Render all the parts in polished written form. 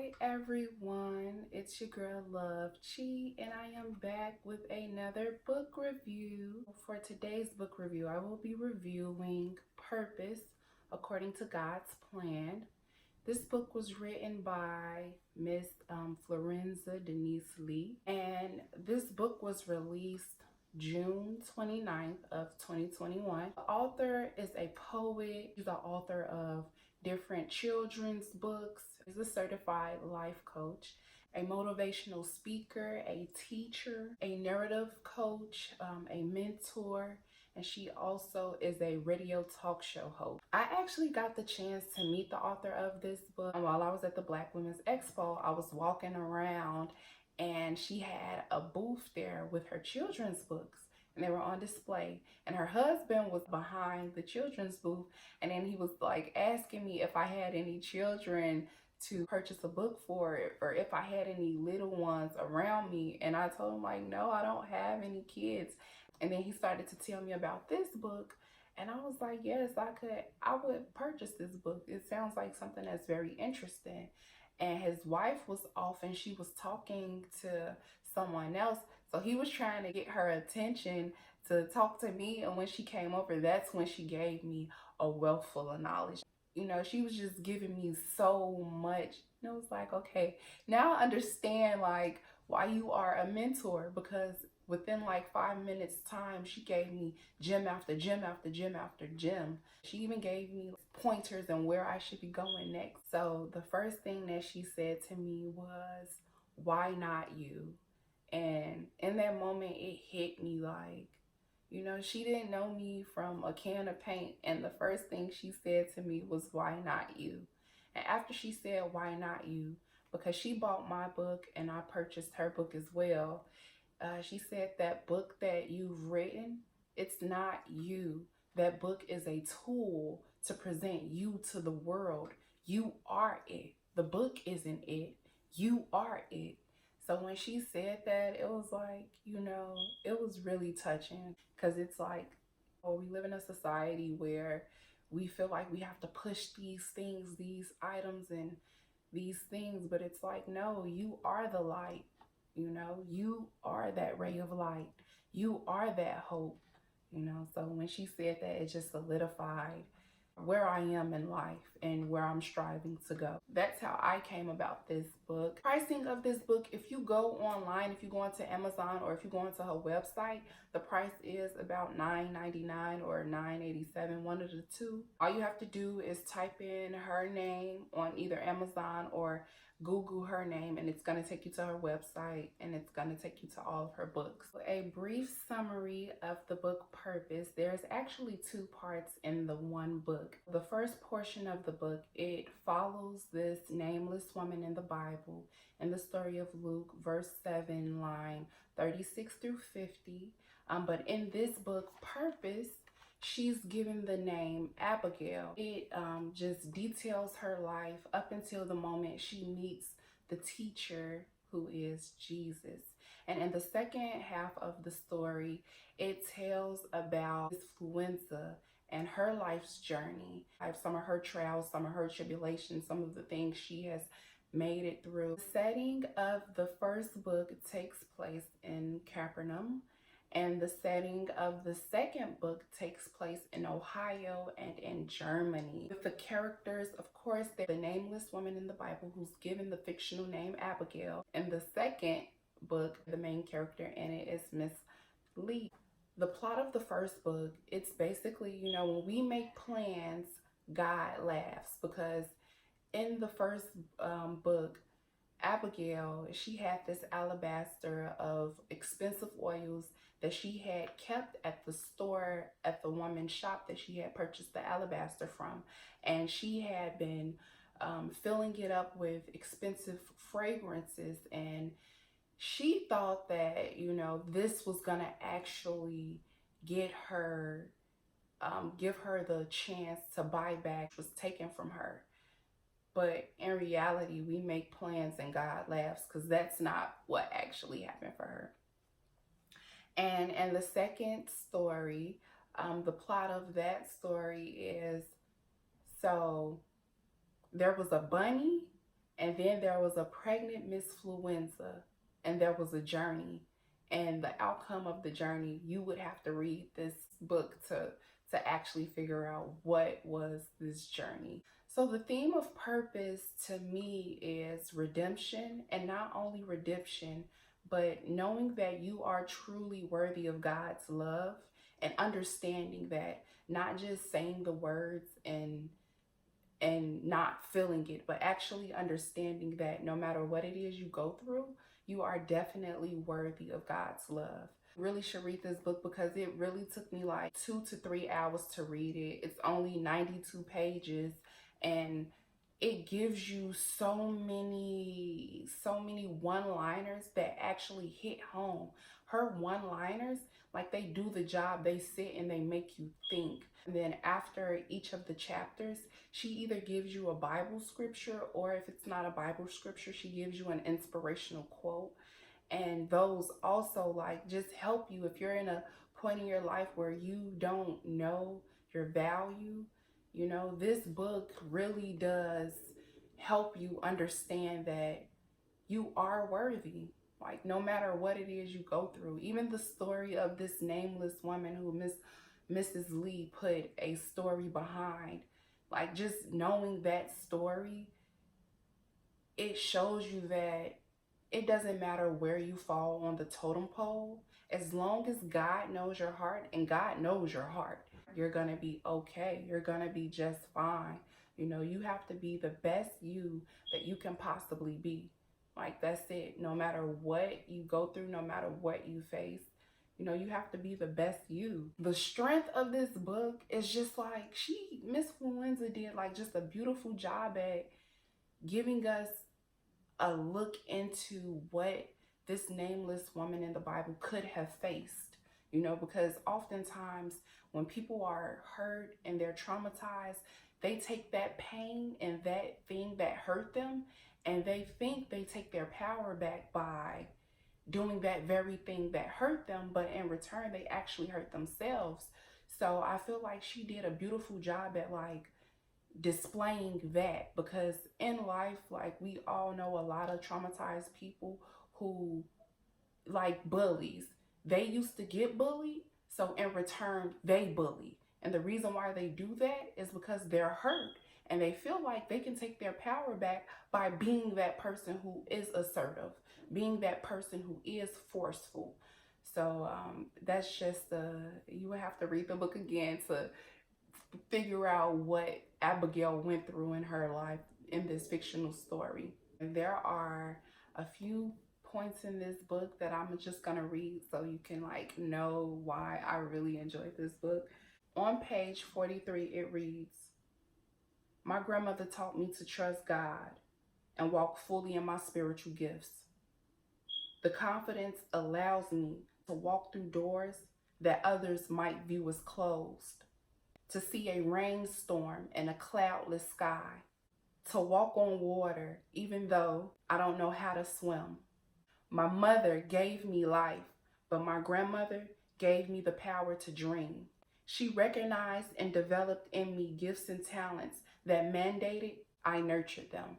Hi everyone, it's your girl Love Chi, and I am back with another book review. For today's book review, I will be reviewing Purpose According to God's Plan. This book was written by Miss Florenza Denise Lee, and this book was released June 29th of 2021. The author is a poet. She's the author of different children's books. She's a certified life coach, a motivational speaker, a teacher, a narrative coach, a mentor, and she also is a radio talk show host. I actually got the chance to meet the author of this book while I was at the Black Women's Expo. I was walking around and she had a booth there with her children's books, and they were on display, and her husband was behind the children's booth, and then he was like asking me if I had any children to purchase a book for it, or if I had any little ones around me. And I told him, like, no, I don't have any kids. And then he started to tell me about this book, and I was like, yes, I would purchase this book. It sounds like something that's very interesting. And his wife was off and she was talking to someone else, so he was trying to get her attention to talk to me. And when she came over, that's when she gave me a wealth full of knowledge. You know, she was just giving me so much. And it was like, okay, now I understand like why you are a mentor, because within like 5 minutes time, she gave me gym after gym after gym after gym. She even gave me pointers on where I should be going next. So the first thing that she said to me was, why not you? And in that moment, it hit me like, you know, she didn't know me from a can of paint. And the first thing she said to me was, why not you? And after she said, why not you? Because she bought my book and I purchased her book as well. She said, that book that you've written, it's not you. That book is a tool to present you to the world. You are it. The book isn't it. You are it. So when she said that, it was like, you know, it was really touching, because it's like, oh, we live in a society where we feel like we have to push these things, these items and these things, but it's like, no, you are the light. You know, you are that ray of light. You are that hope. You know, so when she said that, it just solidified where I am in life and where I'm striving to go. That's how I came about this book. Pricing of this book, if you go online, if you go onto Amazon or if you go onto her website, the price is about $9.99 or $9.87, one of the two. All you have to do is type in her name on either Amazon or Google her name, and it's going to take you to her website, and it's going to take you to all of her books. A brief summary of the book Purpose. There's actually two parts in the one book. The first portion of the book, it follows this nameless woman in the Bible in the story of Luke, verse 7, line 36 through 50. But in this book, Purpose, she's given the name Abigail. It just details her life up until the moment she meets the teacher, who is Jesus. And in the second half of the story, it tells about Florenza and her life's journey. Some of her trials, some of her tribulations, some of the things she has made it through. The setting of the first book takes place in Capernaum, and the setting of the second book takes place in Ohio and in Germany. With the characters, of course, the nameless woman in the Bible who's given the fictional name Abigail. In the second book, the main character in it is Miss Lee. The plot of the first book, it's basically, you know, when we make plans, God laughs, because in the first book, Abigail, she had this alabaster of expensive oils that she had kept at the store, at the woman's shop that she had purchased the alabaster from. And she had been filling it up with expensive fragrances. And she thought that, you know, this was going to actually get her, give her the chance to buy back what was taken from her. But in reality, we make plans and God laughs, because that's not what actually happened for her. And in the second story, the plot of that story is, so there was a bunny And then there was a pregnant Miss Florenza, and there was a journey. And the outcome of the journey, you would have to read this book to actually figure out what was this journey. So the theme of purpose to me is redemption, and not only redemption, but knowing that you are truly worthy of God's love, and understanding that, not just saying the words and not feeling it, but actually understanding that no matter what it is you go through, you are definitely worthy of God's love. Really should read this book because it really took me like 2 to 3 hours to read it. It's only 92 pages, and it gives you so many one-liners that actually hit home. Her one-liners, like, they do the job. They sit and they make you think. And then after each of the chapters, she either gives you a Bible scripture, or if it's not a Bible scripture, she gives you an inspirational quote. And those also, like, just help you if you're in a point in your life where you don't know your value. You know, this book really does help you understand that you are worthy. Like, no matter what it is you go through, even the story of this nameless woman who Mrs. Lee put a story behind, like, just knowing that story, it shows you that it doesn't matter where you fall on the totem pole. As long as God knows your heart, and God knows your heart, you're going to be okay. You're going to be just fine. You know, you have to be the best you that you can possibly be. Like, that's it. No matter what you go through, no matter what you face, you know, you have to be the best you. The strength of this book is just like, Miss Florenza did like just a beautiful job at giving us a look into what this nameless woman in the Bible could have faced, you know, because oftentimes when people are hurt and they're traumatized, they take that pain and that thing that hurt them, and they think they take their power back by doing that very thing that hurt them, but in return, they actually hurt themselves. So I feel like she did a beautiful job at like displaying that, because in life, like, we all know a lot of traumatized people who, like, bullies. They used to get bullied, so in return they bully, and the reason why they do that is because they're hurt and they feel like they can take their power back by being that person who is assertive, being that person who is forceful. So that's just you would have to read the book again to figure out what Abigail went through in her life in this fictional story. And there are a few points in this book that I'm just gonna read so you can like know why I really enjoyed this book. On page 43, it reads, "My grandmother taught me to trust God and walk fully in my spiritual gifts. The confidence allows me to walk through doors that others might view as closed, to see a rainstorm in a cloudless sky, to walk on water even though I don't know how to swim. My mother gave me life, but my grandmother gave me the power to dream. She recognized and developed in me gifts and talents that mandated I nurtured them."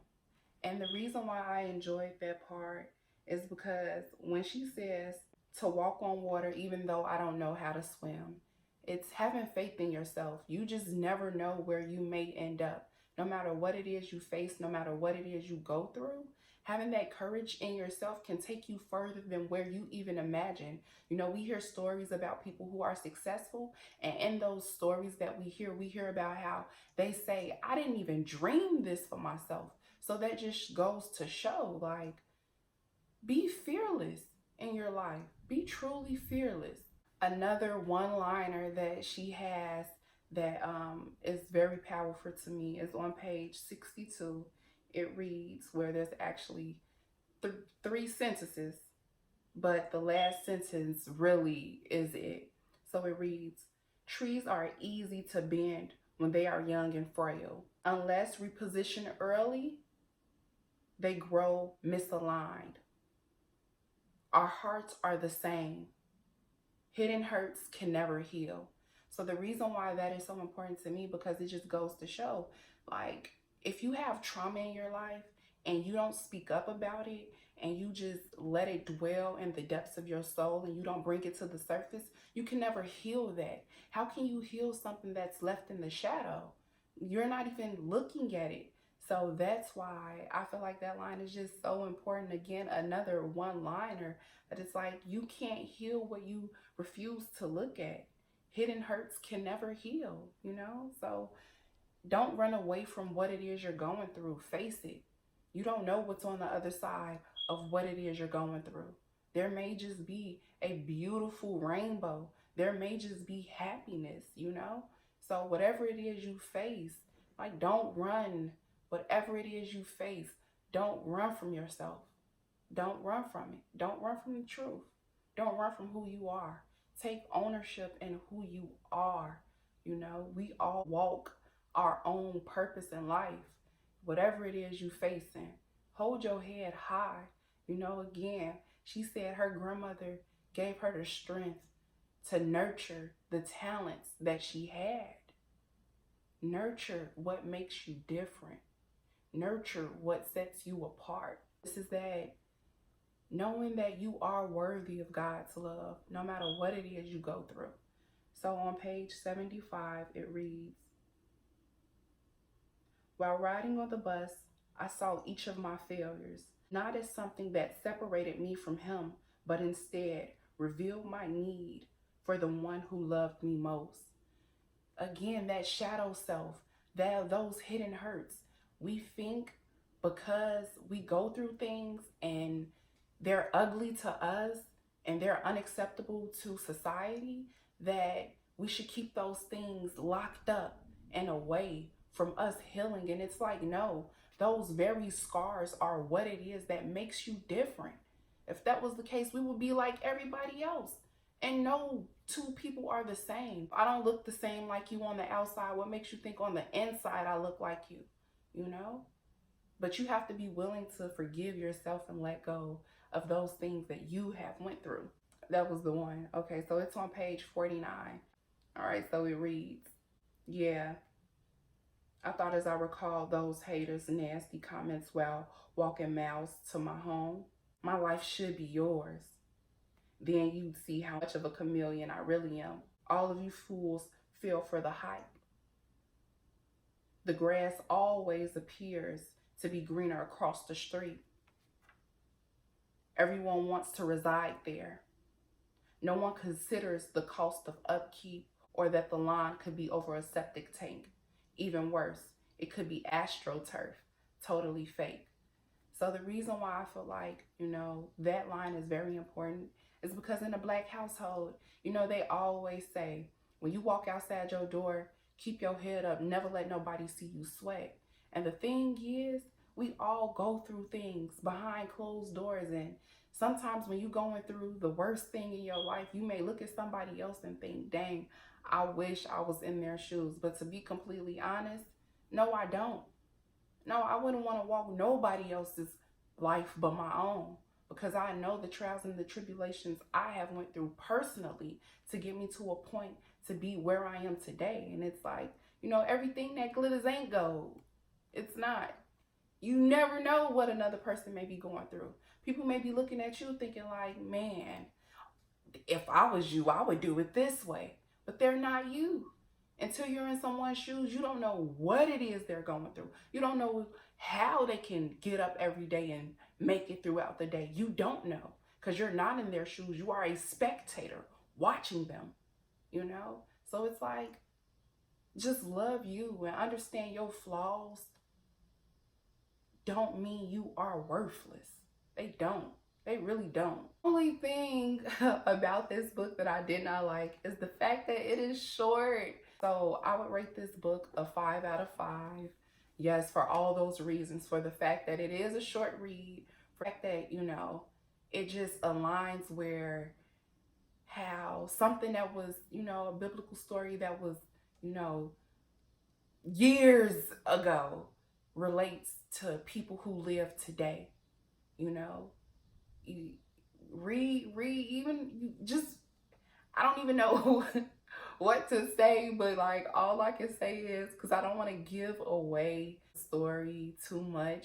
And the reason why I enjoyed that part is because when she says to walk on water even though I don't know how to swim, it's having faith in yourself. You just never know where you may end up. No matter what it is you face, no matter what it is you go through, having that courage in yourself can take you further than where you even imagine. You know, we hear stories about people who are successful, and in those stories that we hear about how they say, "I didn't even dream this for myself." So that just goes to show, like, be fearless in your life. Be truly fearless. Another one-liner that she has that is very powerful to me is on page 62. It reads, where there's actually three sentences, but the last sentence really is it. So it reads, "Trees are easy to bend when they are young and frail. Unless repositioned early, they grow misaligned. Our hearts are the same. Hidden hurts can never heal." So the reason why that is so important to me, because it just goes to show, like, if you have trauma in your life and you don't speak up about it, and you just let it dwell in the depths of your soul and you don't bring it to the surface, you can never heal that. How can you heal something that's left in the shadow? You're not even looking at it. So that's why I feel like that line is just so important. Again, another one liner that it's like you can't heal what you refuse to look at. Hidden hurts can never heal, you know? So don't run away from what it is you're going through. Face it. You don't know what's on the other side of what it is you're going through. There may just be a beautiful rainbow. There may just be happiness, you know? So whatever it is you face, like don't run. Whatever it is you face, don't run from yourself. Don't run from it. Don't run from the truth. Don't run from who you are. Take ownership in who you are. You know, we all walk our own purpose in life. Whatever it is you facing, hold your head high. You know, again, she said her grandmother gave her the strength to nurture the talents that she had. Nurture what makes you different. Nurture what sets you apart. This is that knowing that you are worthy of God's love, no matter what it is you go through. So on page 75, it reads, while riding on the bus, I saw each of my failures, not as something that separated me from him, but instead revealed my need for the one who loved me most. Again, that shadow self, those hidden hurts. We think because we go through things and they're ugly to us and they're unacceptable to society, that we should keep those things locked up and away from us healing. And it's like, no, those very scars are what it is that makes you different. If that was the case, we would be like everybody else. And no two people are the same. I don't look the same like you on the outside. What makes you think on the inside I look like you? You know? But you have to be willing to forgive yourself and let go of those things that you have went through. That was the one. Okay, so it's on page 49. All right, so it reads, yeah, I thought as I recall those haters' nasty comments while walking miles to my home, my life should be yours. Then you'd see how much of a chameleon I really am. All of you fools fell for the hype. The grass always appears to be greener across the street. Everyone wants to reside there. No one considers the cost of upkeep or that the lawn could be over a septic tank. Even worse, it could be astroturf, totally fake. So the reason why I feel like, you know, that line is very important is because in a Black household, you know, they always say, when you walk outside your door, keep your head up, never let nobody see you sweat. And the thing is, we all go through things behind closed doors. And sometimes when you're going through the worst thing in your life, you may look at somebody else and think, dang, I wish I was in their shoes. But to be completely honest, no, I don't. No, I wouldn't want to walk nobody else's life but my own, because I know the trials and the tribulations I have went through personally to get me to a point to be where I am today. And it's like, you know, everything that glitters ain't gold. It's not. You never know what another person may be going through. People may be looking at you thinking like, man, if I was you, I would do it this way. But they're not you. Until you're in someone's shoes, you don't know what it is they're going through. You don't know how they can get up every day and make it throughout the day. You don't know because you're not in their shoes. You are a spectator watching them, you know? So it's like, just love you and understand your flaws don't mean you are worthless. They don't. They really don't. Only thing about this book that I did not like is the fact that it is short. So I would rate this book a 5 out of 5. Yes, for all those reasons. For the fact that it is a short read. For the fact that, you know, it just aligns where how something that was, you know, a biblical story that was, you know, years ago relates to people who live today. You know, you read, even you just, I don't even know what to say, but like all I can say is, because I don't want to give away the story too much,